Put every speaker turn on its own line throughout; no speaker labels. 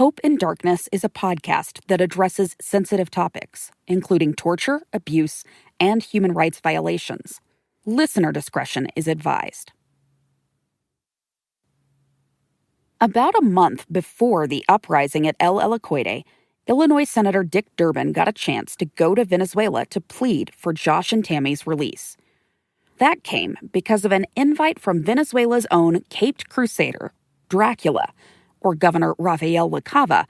Hope in Darkness is a podcast that addresses sensitive topics, including torture, abuse, and human rights violations. Listener discretion is advised. About a month before the uprising at El Helicoide, Illinois Senator Dick Durbin got a chance to go to Venezuela to plead for Josh and Thammy's release. That came because of an invite from Venezuela's own caped crusader, Dracula, or Governor Rafael LaCava,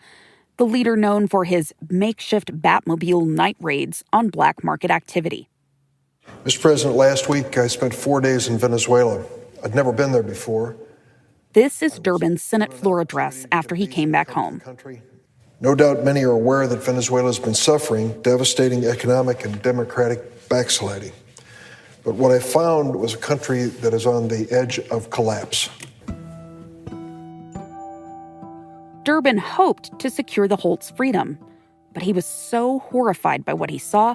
the leader known for his makeshift Batmobile night raids on black market activity.
Mr. President, last week I spent 4 days in Venezuela. I'd never been there before.
This is Durbin's Senate floor address after he came back home.
No doubt many are aware that Venezuela has been suffering devastating economic and democratic backsliding. But what I found was a country that is on the edge of collapse.
Durbin hoped to secure the Holts' freedom, but he was so horrified by what he saw,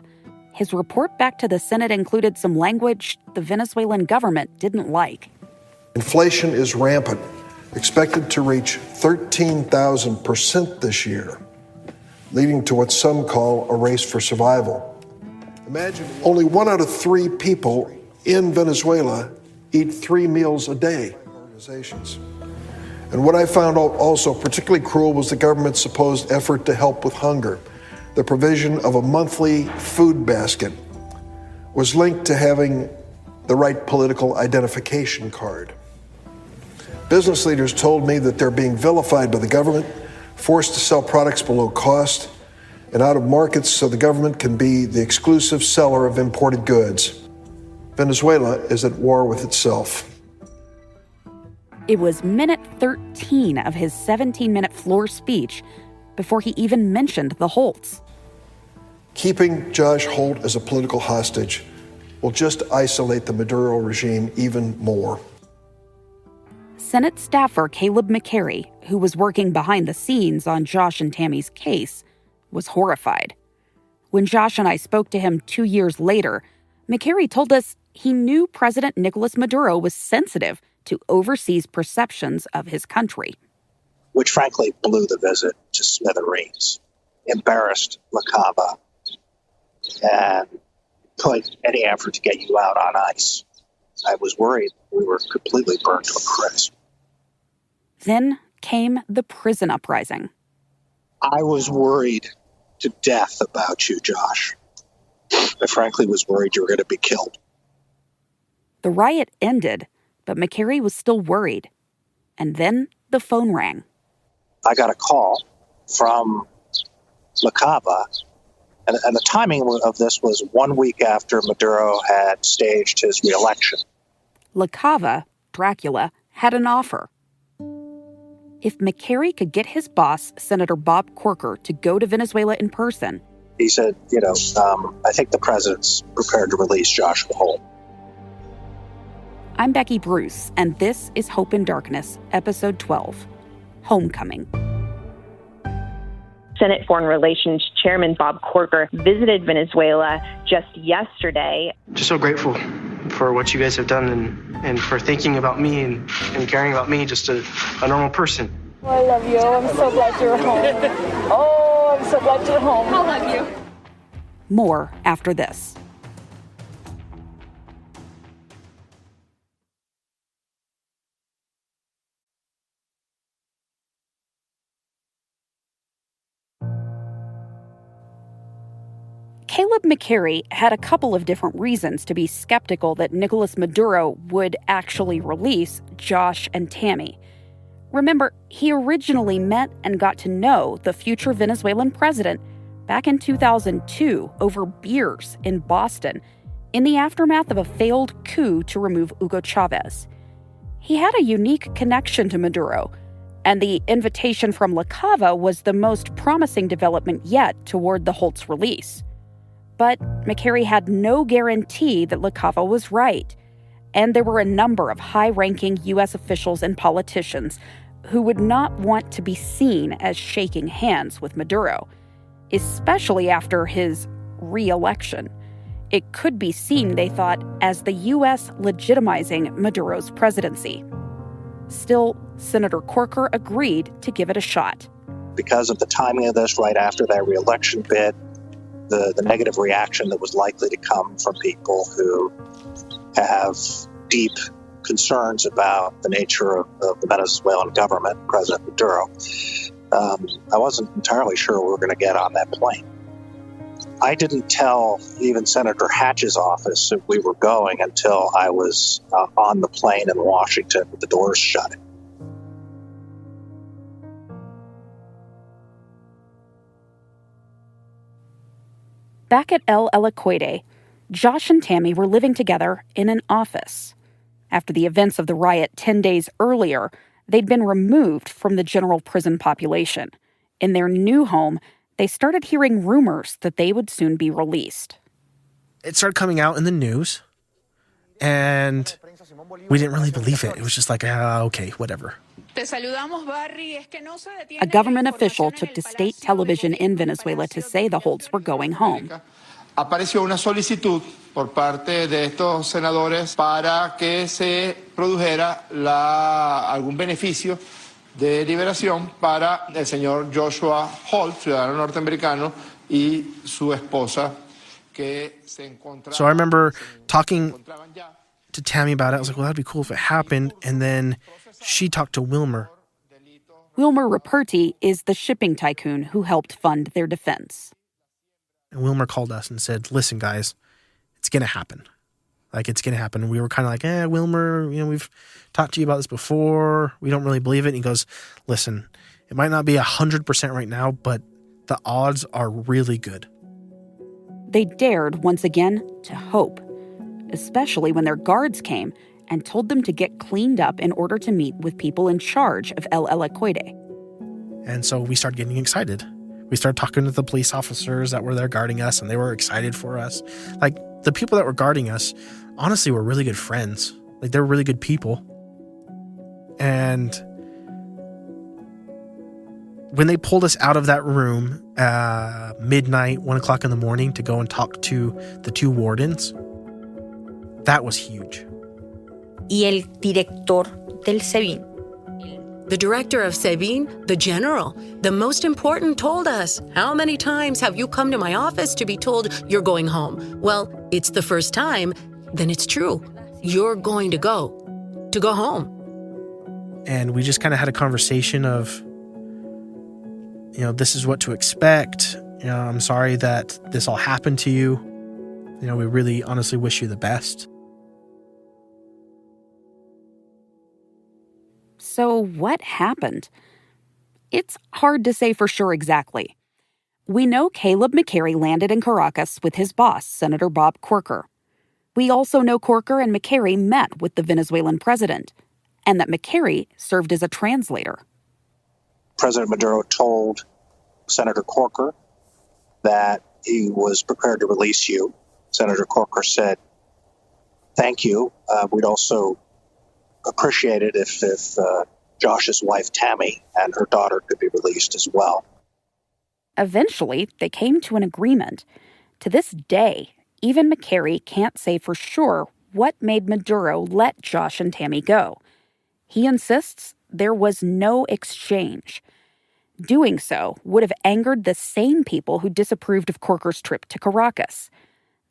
his report back to the Senate included some language the Venezuelan government didn't like.
Inflation is rampant, expected to reach 13,000% this year, leading to what some call a race for survival. Imagine only 1 out of 3 people in Venezuela eat 3 meals a day. Organizations. And what I found also particularly cruel was the government's supposed effort to help with hunger. The provision of a monthly food basket was linked to having the right political identification card. Business leaders told me that they're being vilified by the government, forced to sell products below cost and out of markets so the government can be the exclusive seller of imported goods. Venezuela is at war with itself.
It was minute 13 of his 17-minute floor speech before he even mentioned the Holts.
Keeping Josh Holt as a political hostage will just isolate the Maduro regime even more.
Senate staffer Caleb McCary, who was working behind the scenes on Josh and Tammy's case, was horrified. When Josh and I spoke to him 2 years later, McCary told us he knew President Nicolas Maduro was sensitive to overseas perceptions of his country.
Which frankly blew the visit to smithereens, embarrassed LaCava, and put any effort to get you out on ice. I was worried we were completely burned to a crisp.
Then came the prison uprising.
I was worried to death about you, Josh. I frankly was worried you were going to be killed.
The riot ended, but McCary was still worried. And then the phone rang.
I got a call from LaCava, and the timing of this was 1 week after Maduro had staged his reelection.
LaCava, Dracula, had an offer. If McCary could get his boss, Senator Bob Corker, to go to Venezuela in person.
He said, I think the president's prepared to release Josh Holt.
I'm Becky Bruce, and this is Hope in Darkness, Episode 12, Homecoming.
Senate Foreign Relations Chairman Bob Corker visited Venezuela just yesterday.
Just so grateful for what you guys have done and for thinking about me and caring about me, just a normal person.
I love you. I'm so glad you're home. Oh, I'm so glad you're home. I love you.
More after this. Caleb McCary had a couple of different reasons to be skeptical that Nicolas Maduro would actually release Josh and Thammy. Remember, he originally met and got to know the future Venezuelan president back in 2002 over beers in Boston in the aftermath of a failed coup to remove Hugo Chavez. He had a unique connection to Maduro, and the invitation from LaCava was the most promising development yet toward the Holts release. But McCary had no guarantee that LaCava was right, and there were a number of high-ranking U.S. officials and politicians who would not want to be seen as shaking hands with Maduro, especially after his re-election. It could be seen, they thought, as the U.S. legitimizing Maduro's presidency. Still, Senator Corker agreed to give it a shot.
because of the timing of this right after that re-election bid, the negative reaction that was likely to come from people who have deep concerns about the nature of the Venezuelan government, President Maduro. I wasn't entirely sure we were going to get on that plane. I didn't tell even Senator Hatch's office that we were going until I was on the plane in Washington with the doors shut.
Back at El Alacuete, Josh and Thamy were living together in an office. After the events of the riot 10 days earlier, they'd been removed from the general prison population. In their new home, they started hearing rumors that they would soon be released.
It started coming out in the news, and we didn't really believe it. It was just like, okay, whatever.
A government official took to state television in Venezuela to say the Holts were going home.
Apareció una solicitud por parte de estos senadores para que se produjera algún beneficio de liberación para el señor Joshua Holt, ciudadano norteamericano, y su esposa, que se encontraban.
So I remember talking to Thamy about it. I was like, well, that'd be cool if it happened. And then she talked to Wilmer.
Wilmer Raperti is the shipping tycoon who helped fund their defense.
And Wilmer called us and said, listen, guys, it's going to happen. Like, it's going to happen. And we were kind of like, Wilmer, we've talked to you about this before. We don't really believe it. And he goes, listen, it might not be 100% right now, but the odds are really good.
They dared once again to hope, especially when their guards came and told them to get cleaned up in order to meet with people in charge of El Alacuete.
And so we started getting excited. We started talking to the police officers that were there guarding us, and they were excited for us. Like, the people that were guarding us, honestly, were really good friends. Like, they were really good people. And when they pulled us out of that room, midnight, 1 o'clock in the morning, to go and talk to the two wardens, that was huge.
Y el director del SEBIN. The director of SEBIN, the general, the most important, told us, how many times have you come to my office to be told you're going home? Well, it's the first time, then it's true. You're going to go home.
And we just kind of had a conversation of, this is what to expect. I'm sorry that this all happened to you. We really honestly wish you the best.
So what happened? It's hard to say for sure exactly. We know Caleb McCary landed in Caracas with his boss, Senator Bob Corker. We also know Corker and McCary met with the Venezuelan president, and that McCary served as a translator.
President Maduro told Senator Corker that he was prepared to release you. Senator Corker said, thank you. We'd also appreciate it if Josh's wife, Thamy, and her daughter could be released as well.
Eventually, they came to an agreement. To this day, even McCary can't say for sure what made Maduro let Josh and Thamy go. He insists there was no exchange. Doing so would have angered the same people who disapproved of Corker's trip to Caracas.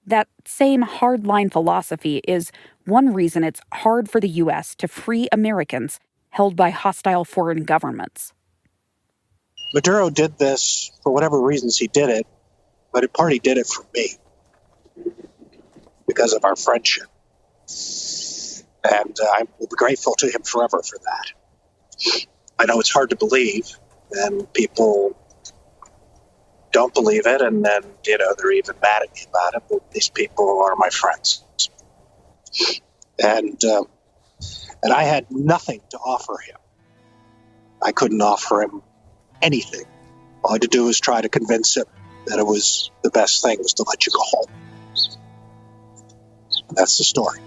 That same hardline philosophy is one reason it's hard for the U.S. to free Americans held by hostile foreign governments.
Maduro did this for whatever reasons he did it, but in part he did it for me because of our friendship. And I will be grateful to him forever for that. I know it's hard to believe, and people don't believe it, and then, they're even mad at me about it, but these people are my friends. And I had nothing to offer him. I couldn't offer him anything. All I had to do was try to convince him that it was the best thing was to let you go home. And that's the story.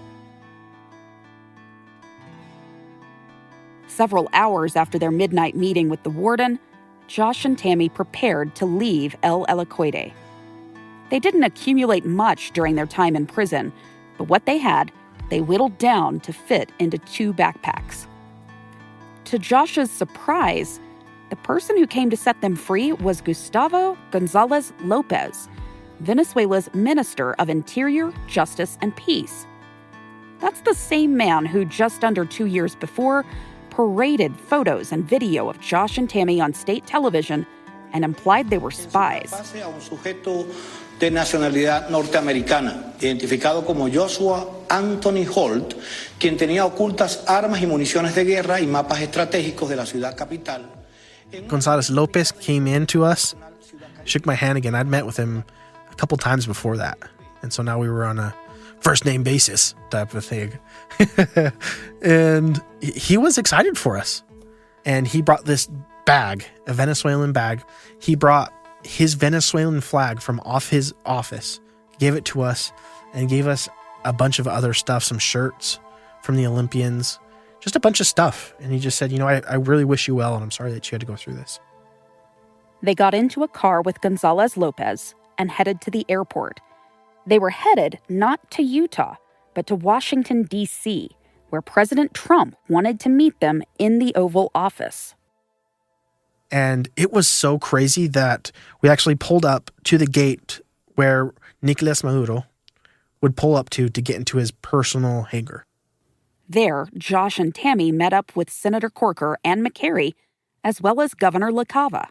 Several hours after their midnight meeting with the warden, Josh and Thamy prepared to leave El Alacuete. They didn't accumulate much during their time in prison, but what they had, they whittled down to fit into 2 backpacks. To Josh's surprise, The person who came to set them free was Gustavo Gonzalez Lopez, Venezuela's Minister of Interior, Justice, and Peace. That's the same man who just under 2 years before paraded photos and video of Josh and Thamy on state television and implied they were spies.
De nacionalidad norteamericana, identificado como Joshua Anthony Holt, quien tenía ocultas armas y municiones de guerra y mapas estratégicos de la ciudad capital.
Gonzalez Lopez came in to us, shook my hand again. I'd met with him a couple times before that. And so now we were on a first name basis type of thing. And he was excited for us. And he brought this bag, a Venezuelan bag. He brought his Venezuelan flag from off his office, gave it to us, and gave us a bunch of other stuff, some shirts from the Olympians, just a bunch of stuff. And he just said, I really wish you well, and I'm sorry that you had to go through this.
They got into a car with Gonzalez Lopez and headed to the airport. They were headed not to Utah, but to Washington, D.C., where President Trump wanted to meet them in the Oval Office.
And it was so crazy that we actually pulled up to the gate where Nicolas Maduro would pull up to get into his personal hangar.
There, Josh and Thamy met up with Senator Corker and McCary, as well as Governor LaCava.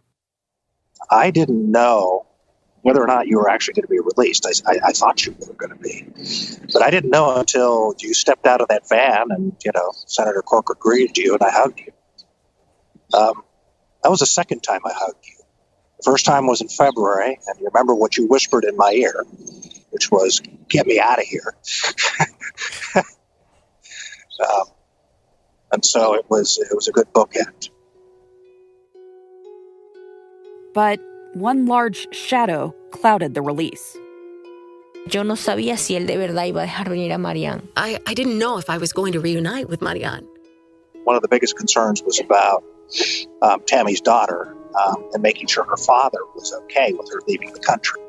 I didn't know whether or not you were actually going to be released. I thought you were going to be. But I didn't know until you stepped out of that van and, Senator Corker greeted you and I hugged you. That was the second time I hugged you. The first time was in February, and you remember what you whispered in my ear, which was, "Get me out of here." And so it was a good bookend.
But one large shadow clouded the release.
Yo no sabía si él de verdad iba a dejar venir a Marianne. I didn't know if I was going to reunite with Marianne.
One of the biggest concerns was about Tammy's daughter and making sure her father was okay with her leaving the country.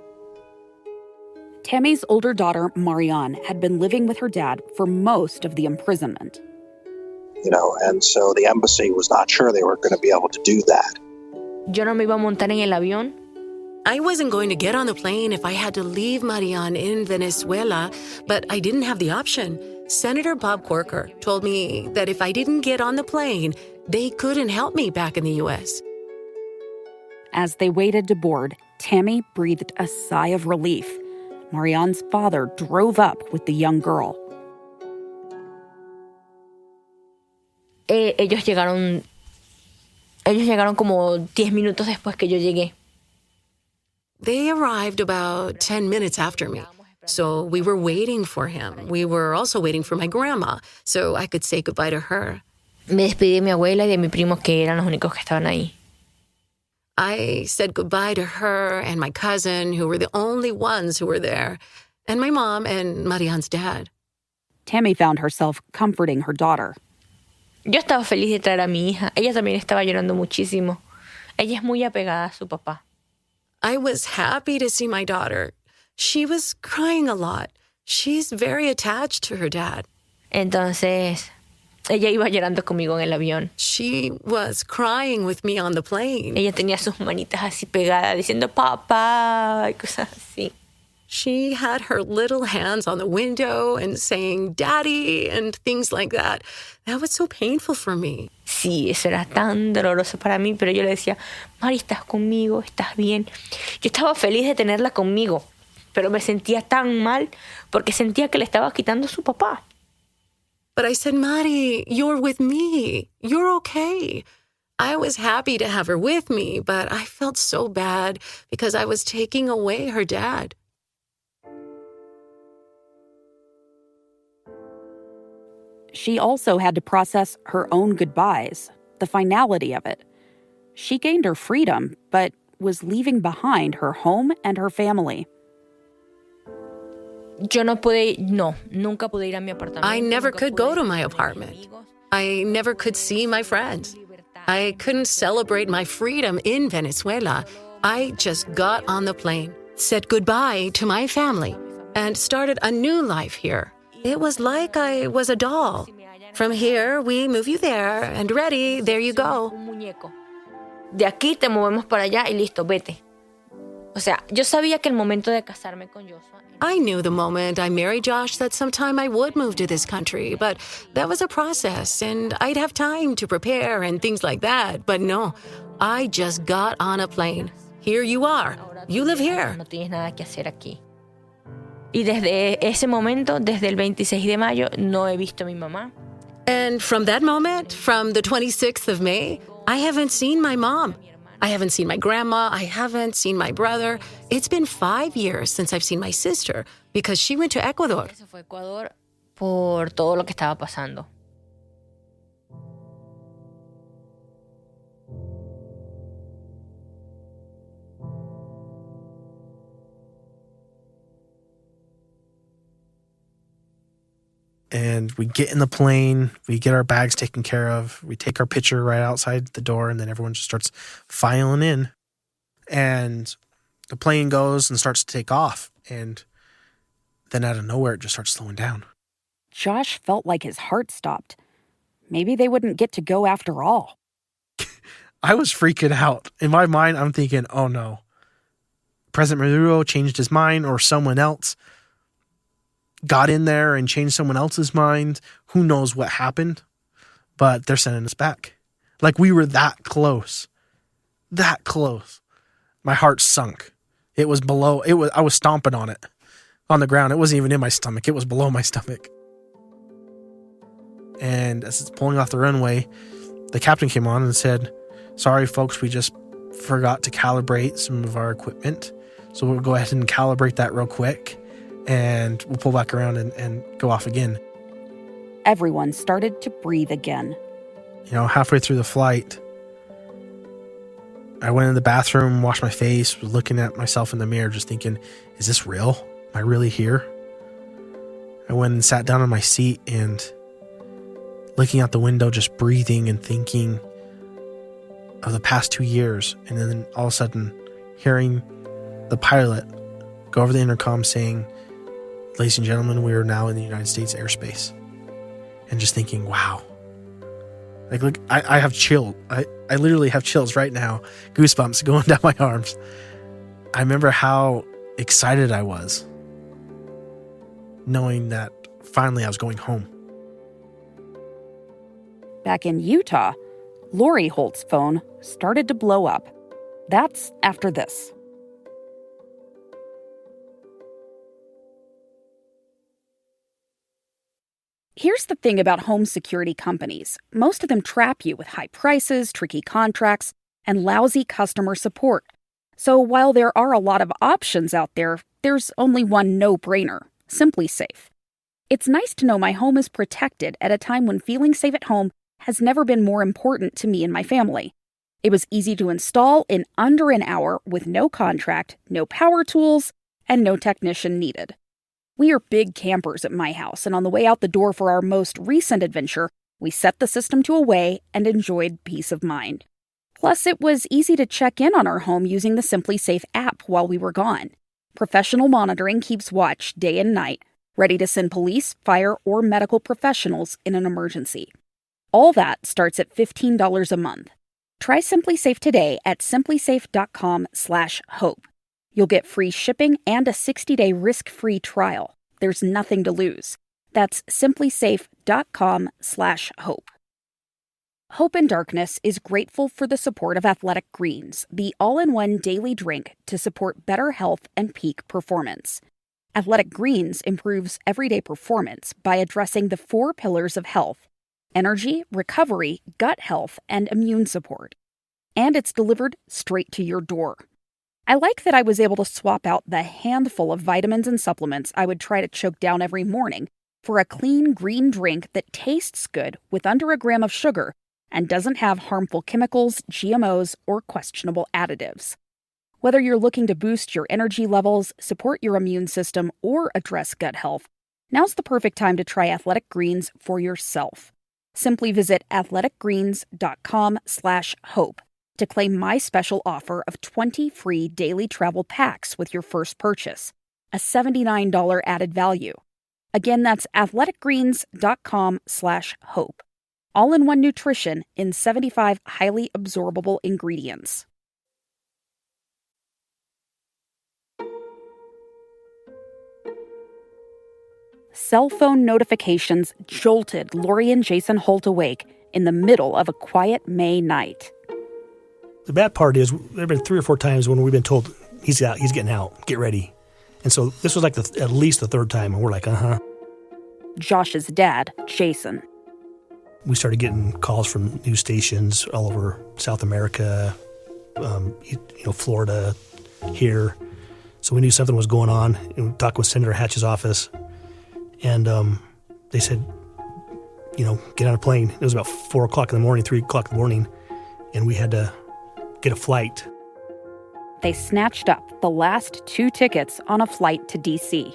Tammy's older daughter, Marianne, had been living with her dad for most of the imprisonment.
And so the embassy was not sure they were going to be able to do that.
Yo no me iba a montar en el avión. I wasn't going to get on the plane if I had to leave Marianne in Venezuela, but I didn't have the option. Senator Bob Corker told me that if I didn't get on the plane, they couldn't help me back in the U.S.
As they waited to board, Thamy breathed a sigh of relief. Marianne's father drove up with the young girl.
Ellos llegaron como 10 minutos después que yo llegué. They arrived about 10 minutes after me. So we were waiting for him. We were also waiting for my grandma, so I could say goodbye to her. Me despedí de mi abuela y de mi primo, que eran los únicos que estaban ahí. I said goodbye to her and my cousin, who were the only ones who were there, and my mom and Marianne's dad.
Thamy found herself comforting her daughter.
Yo estaba feliz de traer a mi hija. Ella también estaba llorando muchísimo. Ella es muy apegada a su papá. I was happy to see my daughter. She was crying a lot. She's very attached to her dad. Entonces, ella iba llorando conmigo en el avión. She was crying with me on the plane. Ella tenía sus manitas así pegadas diciendo papá y cosas así. She had her little hands on the window and saying daddy and things like that. That was so painful for me. Sí, eso era tan doloroso para mí, pero yo le decía, Mari, ¿estás conmigo? ¿Estás bien? Yo estaba feliz de tenerla conmigo, pero me sentía tan mal porque sentía que le estaba quitando a su papá. But I said, Mari, you're with me. You're okay. I was happy to have her with me, but I felt so bad because I was taking away her dad.
She also had to process her own goodbyes, the finality of it. She gained her freedom, but was leaving behind her home and her family.
I never could go to my apartment. I never could see my friends. I couldn't celebrate my freedom in Venezuela. I just got on the plane, said goodbye to my family, and started a new life here. It was like I was a doll. From here, we move you there, and ready, there you go.
De aquí te movemos para allá y listo, vete. O sea, yo sabía que el momento de casarme con Joshua...
I knew the moment I married Josh that sometime I would move to this country, but that was a process and I'd have time to prepare and things like that. But no, I just got on a plane. Here you are. You live here.
No tienes nada que hacer aquí. Y desde ese momento, desde el 26 de mayo, no he visto a mi mamá.
And from that moment, from the 26th of May, I haven't seen my mom. I haven't seen my grandma. I haven't seen my brother. It's been 5 years since I've seen my sister because she went to Ecuador.
Eso fue Ecuador por todo lo que estaba pasando.
And we get in the plane, we get our bags taken care of, we take our picture right outside the door, and then everyone just starts filing in. And the plane goes and starts to take off. And then out of nowhere, it just starts slowing down.
Josh felt like his heart stopped. Maybe they wouldn't get to go after all.
I was freaking out. In my mind, I'm thinking, oh no. President Maduro changed his mind, or someone else got in there and changed someone else's mind. Who knows what happened? But they're sending us back. Like we were that close. That close. My heart sunk. It was below. I was stomping on it. On the ground. It wasn't even in my stomach. It was below my stomach. And as it's pulling off the runway, the captain came on and said, "Sorry, folks, we just forgot to calibrate some of our equipment. So we'll go ahead and calibrate that real quick. And we'll pull back around and go off again."
Everyone started to breathe again.
You know, halfway through the flight, I went in the bathroom, washed my face, was looking at myself in the mirror, just thinking, is this real? Am I really here? I went and sat down on my seat and looking out the window, just breathing and thinking of the past 2 years. And then all of a sudden, hearing the pilot go over the intercom saying, "Ladies and gentlemen, we are now in the United States airspace." And just thinking, wow. Like, look, I have chills. I literally have chills right now. Goosebumps going down my arms. I remember how excited I was, knowing that finally I was going home.
Back in Utah, Lori Holt's phone started to blow up. That's after this. Here's the thing about home security companies. Most of them trap you with high prices, tricky contracts, and lousy customer support. So while there are a lot of options out there, there's only one no-brainer: SimpliSafe. It's nice to know my home is protected at a time when feeling safe at home has never been more important to me and my family. It was easy to install in under an hour with no contract, no power tools, and no technician needed. We are big campers at my house, and on the way out the door for our most recent adventure, we set the system to away and enjoyed peace of mind. Plus, it was easy to check in on our home using the SimpliSafe app while we were gone. Professional monitoring keeps watch day and night, ready to send police, fire, or medical professionals in an emergency. All that starts at $15 a month. Try SimpliSafe today at simplisafe.com/hope. You'll get free shipping and a 60-day risk-free trial. There's nothing to lose. That's simplisafe.com/hope. Hope in Darkness is grateful for the support of Athletic Greens, the all-in-one daily drink to support better health and peak performance. Athletic Greens improves everyday performance by addressing the 4 pillars of health: energy, recovery, gut health, and immune support. And it's delivered straight to your door. I like that I was able to swap out the handful of vitamins and supplements I would try to choke down every morning for a clean green drink that tastes good with under a gram of sugar and doesn't have harmful chemicals, GMOs, or questionable additives. Whether you're looking to boost your energy levels, support your immune system, or address gut health, now's the perfect time to try Athletic Greens for yourself. Simply visit athleticgreens.com/hope to claim my special offer of 20 free daily travel packs with your first purchase, a $79 added value. Again, that's athleticgreens.com/hope. all-in-one nutrition in 75 highly absorbable ingredients. Cell phone notifications jolted Lori and Jason Holt awake in the middle of a quiet May night.
The bad part is there have been 3 or 4 times when we've been told he's out, he's getting out, get ready. And so this was like at least the 3rd time, and we're like,
Josh's dad, Jason.
We started getting calls from news stations all over South America, Florida, here. So we knew something was going on. And we talked with Senator Hatch's office, and they said, get on a plane. It was about 4 o'clock in the morning, 3 o'clock in the morning, and we had to get a flight.
They snatched up the last 2 tickets on a flight to D.C.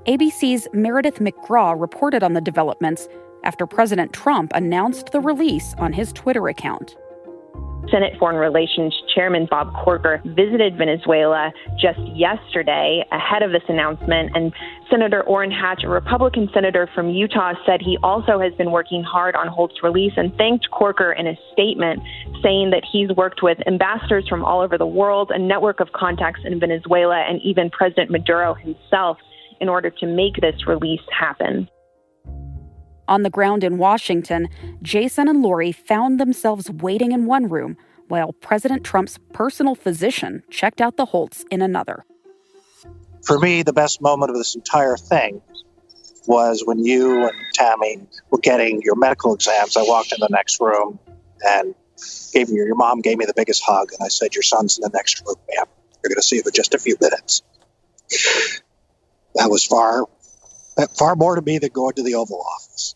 ABC's Meredith McGraw reported on the developments after President Trump announced the release on his Twitter account.
Senate Foreign Relations Chairman Bob Corker visited Venezuela just yesterday ahead of this announcement, and Senator Orrin Hatch, a Republican senator from Utah, said he also has been working hard on Holt's release and thanked Corker in a statement, saying that he's worked with ambassadors from all over the world, a network of contacts in Venezuela, and even President Maduro himself in order to make this release happen.
On the ground in Washington, Jason and Lori found themselves waiting in one room while President Trump's personal physician checked out the Holts in another.
For me, the best moment of this entire thing was when you and Thamy were getting your medical exams. I walked in the next room and your mom gave me the biggest hug, and I said, "Your son's in the next room, ma'am. You're going to see him in just a few minutes." That was far more to me than going to the Oval Office.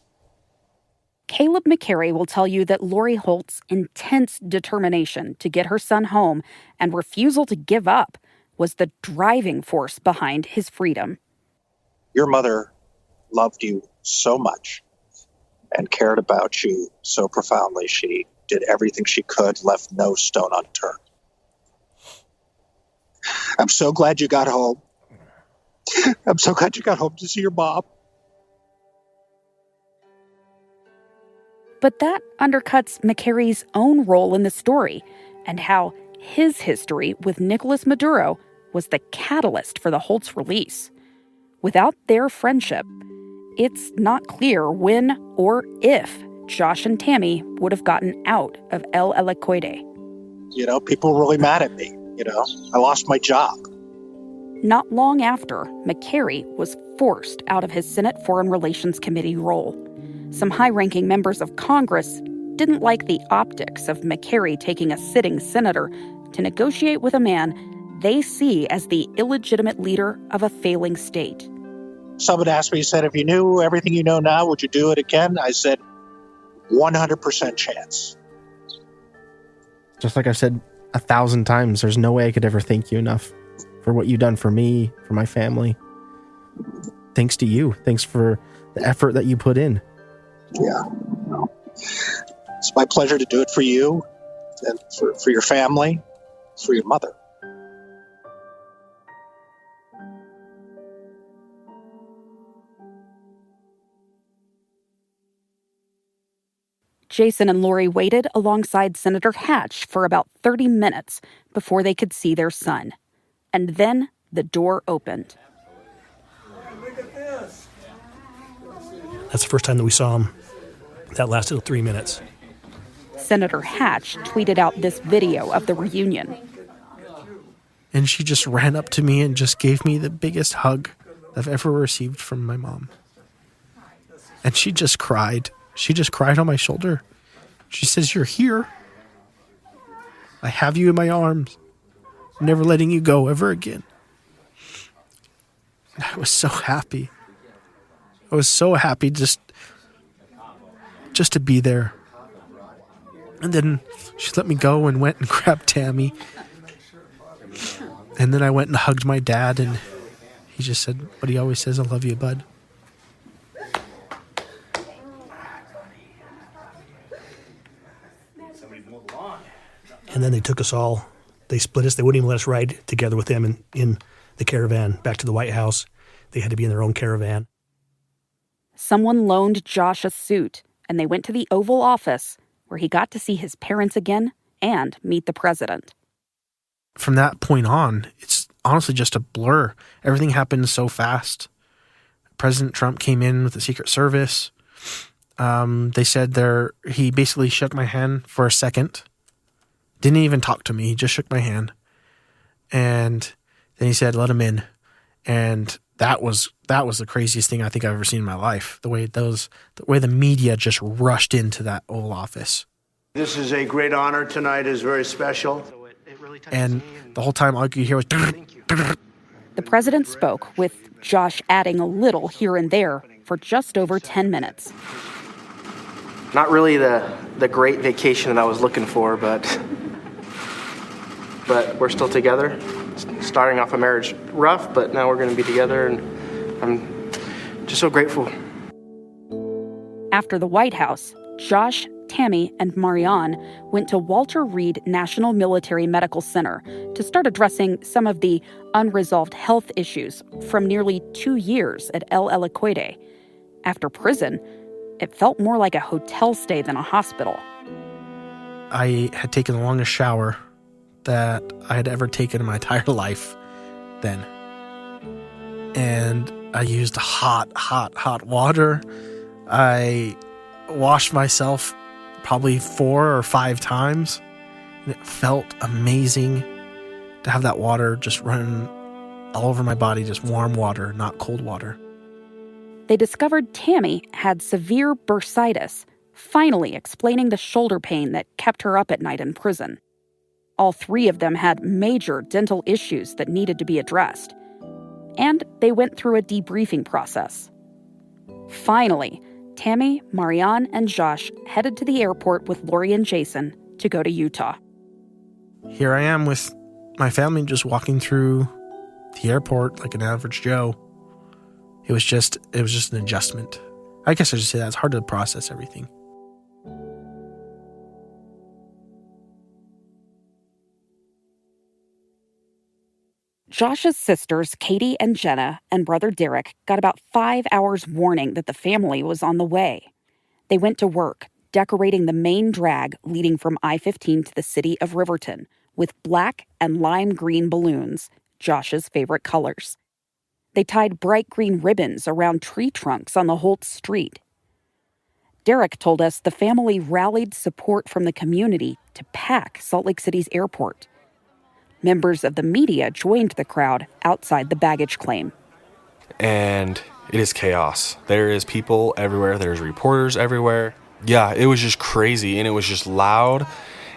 Caleb McCary will tell you that Lori Holt's intense determination to get her son home and refusal to give up was the driving force behind his freedom.
Your mother loved you so much and cared about you so profoundly. She did everything she could, left no stone unturned. I'm so glad you got home. I'm so glad you got home to see your mom.
But that undercuts McCary's own role in the story and how his history with Nicolas Maduro was the catalyst for the Holts release. Without their friendship, it's not clear when or if Josh and Thamy would have gotten out of El Helicoide.
People were really mad at me. I lost my job.
Not long after, McCary was forced out of his Senate Foreign Relations Committee role. Some high-ranking members of Congress didn't like the optics of McCary taking a sitting senator to negotiate with a man they see as the illegitimate leader of a failing state.
Someone asked me, he said, "If you knew everything you know now, would you do it again?" I said, 100% chance.
Just like I've said 1,000 times, there's no way I could ever thank you enough for what you've done for me, for my family. Thanks to you. Thanks for the effort that you put in.
Yeah. It's my pleasure to do it for you and for your family, for your mother.
Jason and Lori waited alongside Senator Hatch for about 30 minutes before they could see their son. And then the door opened.
Look at this. That's the first time that we saw him. That lasted 3 minutes.
Senator Hatch tweeted out this video of the reunion.
And she just ran up to me and just gave me the biggest hug I've ever received from my mom. And she just cried. She just cried on my shoulder. She says, "You're here. I have you in my arms. I'm never letting you go ever again." And I was so happy. I was so happy just to be there. And then she let me go and went and grabbed Thamy. And then I went and hugged my dad, and he just said what he always says, "I love you, bud."
And then they took us all. They split us. They wouldn't even let us ride together with them in the caravan back to the White House. They had to be in their own caravan.
Someone loaned Josh a suit and they went to the Oval Office, where he got to see his parents again and meet the president.
From that point on, it's honestly just a blur. Everything happened so fast. President Trump came in with the Secret Service. They said he basically shook my hand for a second. Didn't even talk to me. He just shook my hand. And then he said, let him in. And that was the craziest thing I think I've ever seen in my life. The way the media just rushed into that Oval Office.
This is a great honor tonight. It's very special.
And the whole time all you could hear was...
The president spoke, with Josh adding a little here and there for just over 10 minutes.
Not really the great vacation that I was looking for, but we're still together. Starting off a marriage rough, but now we're going to be together, and I'm just so grateful.
After the White House, Josh, Thamy, and Marianne went to Walter Reed National Military Medical Center to start addressing some of the unresolved health issues from nearly 2 years at El Helicoide. After prison, it felt more like a hotel stay than a hospital.
I had taken the longest shower that I had ever taken in my entire life then. And I used hot water. I washed myself probably 4 or 5 times. And it felt amazing to have that water just running all over my body, just warm water, not cold water.
They discovered Thamy had severe bursitis, finally explaining the shoulder pain that kept her up at night in prison. All 3 of them had major dental issues that needed to be addressed. And they went through a debriefing process. Finally, Thamy, Marianne, and Josh headed to the airport with Lori and Jason to go to Utah.
Here I am with my family just walking through the airport like an average Joe. It was just an adjustment. I guess I should say that. It's hard to process everything.
Josh's sisters, Katie and Jenna, and brother Derek got about 5 hours warning that the family was on the way. They went to work, decorating the main drag leading from I-15 to the city of Riverton with black and lime green balloons, Josh's favorite colors. They tied bright green ribbons around tree trunks on the Holts street. Derek told us the family rallied support from the community to pack Salt Lake City's airport. Members of the media joined the crowd outside the baggage claim.
And it is chaos. There is people everywhere. There's reporters everywhere. Yeah, it was just crazy, and it was just loud,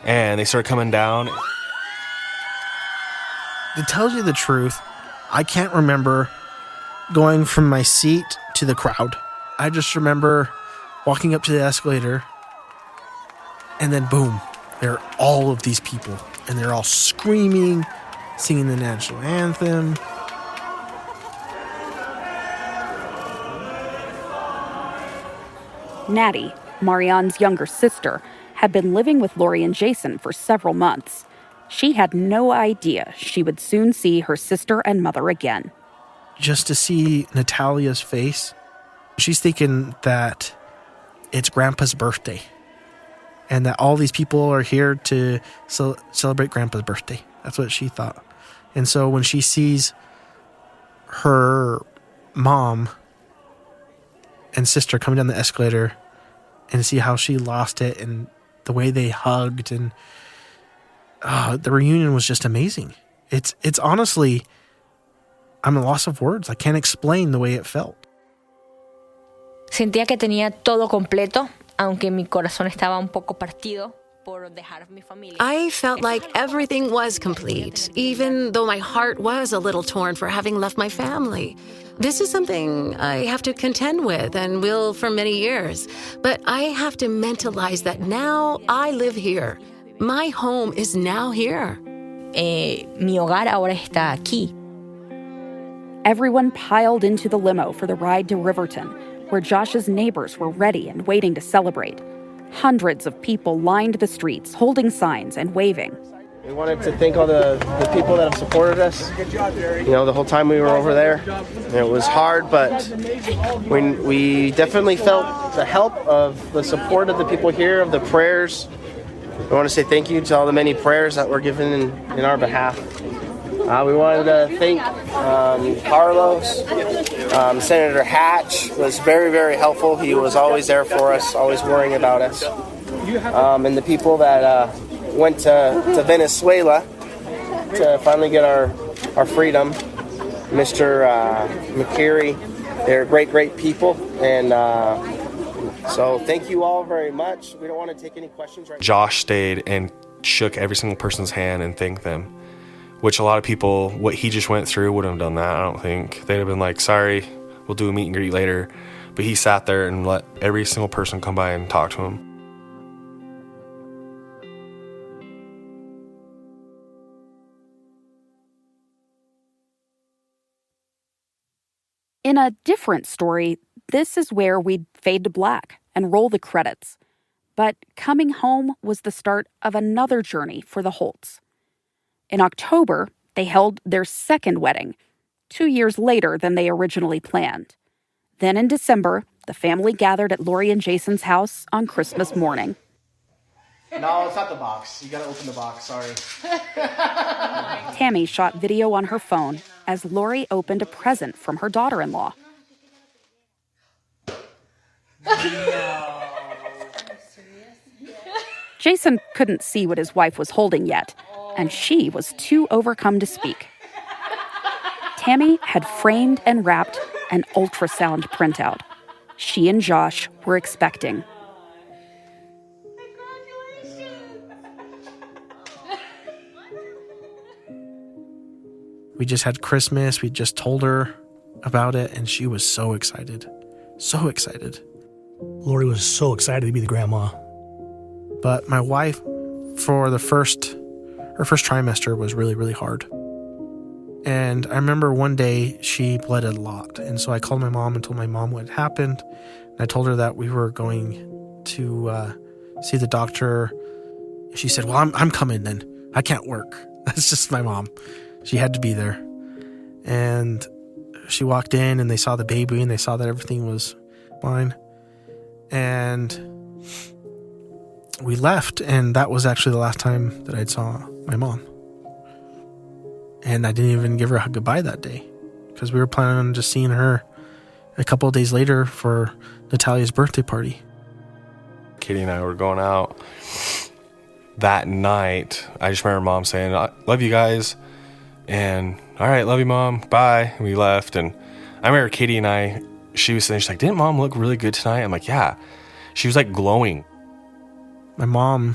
and they started coming down.
To tell you the truth, I can't remember going from my seat to the crowd. I just remember walking up to the escalator, and then boom, there are all of these people. And they're all screaming, singing the national anthem.
Natty, Marianne's younger sister, had been living with Lori and Jason for several months. She had no idea she would soon see her sister and mother again.
Just to see Natalia's face, she's thinking that it's Grandpa's birthday. And that all these people are here to celebrate Grandpa's birthday. That's what she thought. And so when she sees her mom and sister coming down the escalator and see how she lost it and the way they hugged, and the reunion was just amazing. It's honestly, I'm at a loss of words. I can't explain the way it felt.
Sentía que tenía todo completo, aunque mi corazón estaba un poco partido por dejar mi familia.
I felt like everything was complete, even though my heart was a little torn for having left my family. This is something I have to contend with and will for many years. But I have to mentalize that now I live here. My home is now here.
Mi hogar ahora está aquí.
Everyone piled into the limo for the ride to Riverton, where Josh's neighbors were ready and waiting to celebrate. Hundreds of people lined the streets, holding signs and waving.
We wanted to thank all the people that have supported us, the whole time we were over there. It was hard, but we definitely felt the help of the support of the people here, of the prayers. We want to say thank you to all the many prayers that were given in our behalf. We wanted to thank Carlos. Senator Hatch was very, very helpful. He was always there for us, always worrying about us. And the people that went to Venezuela to finally get our freedom. Mr. McCary, they're great people. And so thank you all very much. We don't want to take any questions right now.
Josh stayed and shook every single person's hand and thanked them, which a lot of people, what he just went through, wouldn't have done that, I don't think. They'd have been like, sorry, we'll do a meet and greet later. But he sat there and let every single person come by and talk to him.
In a different story, this is where we'd fade to black and roll the credits. But coming home was the start of another journey for the Holts. In October, they held their second wedding, 2 years later than they originally planned. Then in December, the family gathered at Lori and Jason's house on Christmas morning.
No, it's not the box. You gotta open the box, sorry.
Thamy shot video on her phone as Lori opened a present from her daughter-in-law. Jason couldn't see what his wife was holding yet, and she was too overcome to speak. Thamy had framed and wrapped an ultrasound printout. She and Josh were expecting.
We just had Christmas. We just told her about it, and she was so excited. So excited.
Lori was so excited to be the grandma.
But my wife, for her first trimester was really, really hard. And I remember one day she bled a lot. And so I called my mom and told my mom what had happened. And I told her that we were going to see the doctor. She said, well, I'm coming then. I can't work. That's just my mom. She had to be there. And she walked in and they saw the baby and they saw that everything was fine. And we left, and that was actually the last time that I saw my mom. And I didn't even give her a goodbye that day because we were planning on just seeing her a couple of days later for Natalia's birthday party.
Katie and I were going out that night. I just remember mom saying, I love you guys. And all right, love you, mom. Bye. And we left. And I remember Katie and I, she was saying, she's like, didn't mom look really good tonight? I'm like, yeah. She was like glowing.
My mom,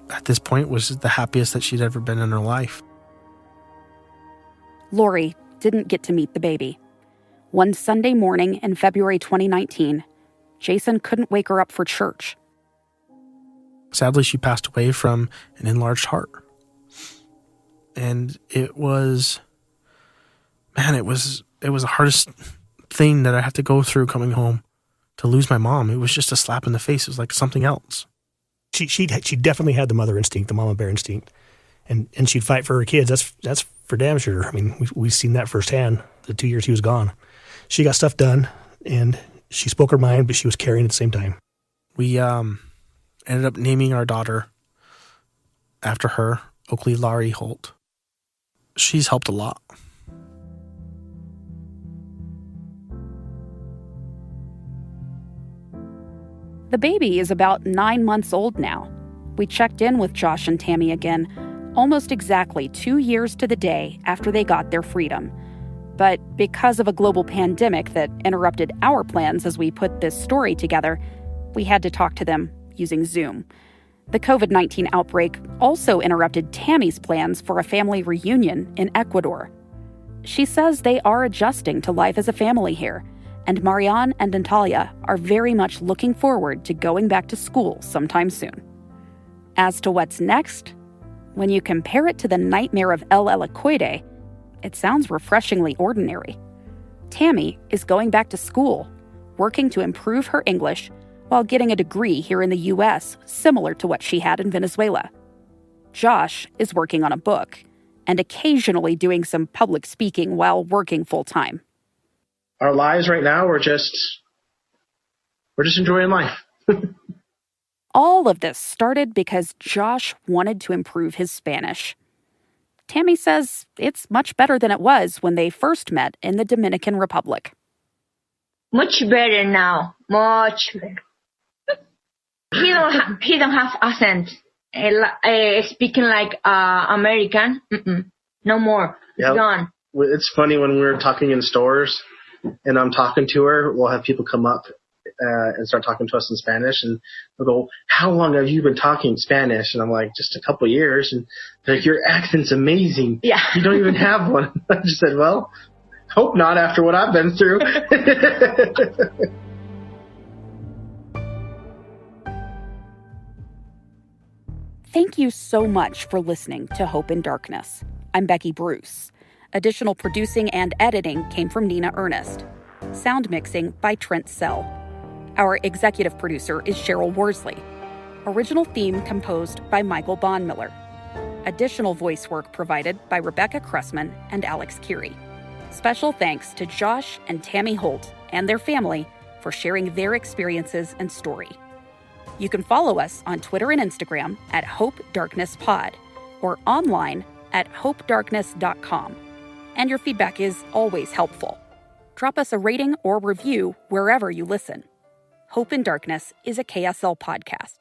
at this point, was the happiest that she'd ever been in her life.
Lori didn't get to meet the baby. One Sunday morning in February 2019, Jason couldn't wake her up for church.
Sadly, she passed away from an enlarged heart. And it was the hardest thing that I had to go through coming home. To lose my mom, it was just a slap in the face. It was like something else.
She definitely had the mother instinct, the mama bear instinct, and she'd fight for her kids. That's for damn sure. I mean, we've seen that firsthand. The 2 years he was gone, she got stuff done, and she spoke her mind, but she was caring at the same time.
We ended up naming our daughter after her, Oakley Thamy Holt. She's helped a lot.
The baby is about 9 months old now. We checked in with Josh and Thamy again, almost exactly 2 years to the day after they got their freedom. But because of a global pandemic that interrupted our plans as we put this story together, we had to talk to them using Zoom. The COVID-19 outbreak also interrupted Tammy's plans for a family reunion in Ecuador. She says they are adjusting to life as a family here, and Marianne and Natalia are very much looking forward to going back to school sometime soon. As to what's next, when you compare it to the nightmare of El Helicoide, it sounds refreshingly ordinary. Thamy is going back to school, working to improve her English while getting a degree here in the U.S. similar to what she had in Venezuela. Josh is working on a book and occasionally doing some public speaking while working full-time.
Our lives right now, we're just enjoying life.
All of this started because Josh wanted to improve his Spanish. Thamy says it's much better than it was when they first met in the Dominican Republic.
Much better now. Much better. He don't have accent. Speaking like American. No more.
Yep.
Gone.
It's funny when we're talking in stores and I'm talking to her, we'll have people come up and start talking to us in Spanish, and they'll go, "How long have you been talking Spanish?" And I'm like, "Just a couple of years." And they're like, "Your accent's amazing.
Yeah.
You don't even have one." I just said, "Well, hope not after what I've been through."
Thank you so much for listening to Hope in Darkness. I'm Becky Bruce. Additional producing and editing came from Nina Ernest. Sound mixing by Trent Sell. Our executive producer is Cheryl Worsley. Original theme composed by Michael Bondmiller. Additional voice work provided by Rebecca Cressman and Alex Curie. Special thanks to Josh and Thamy Holt and their family for sharing their experiences and story. You can follow us on Twitter and Instagram at Hope Darkness Pod or online at hopedarkness.com. And your feedback is always helpful. Drop us a rating or review wherever you listen. Hope in Darkness is a KSL podcast.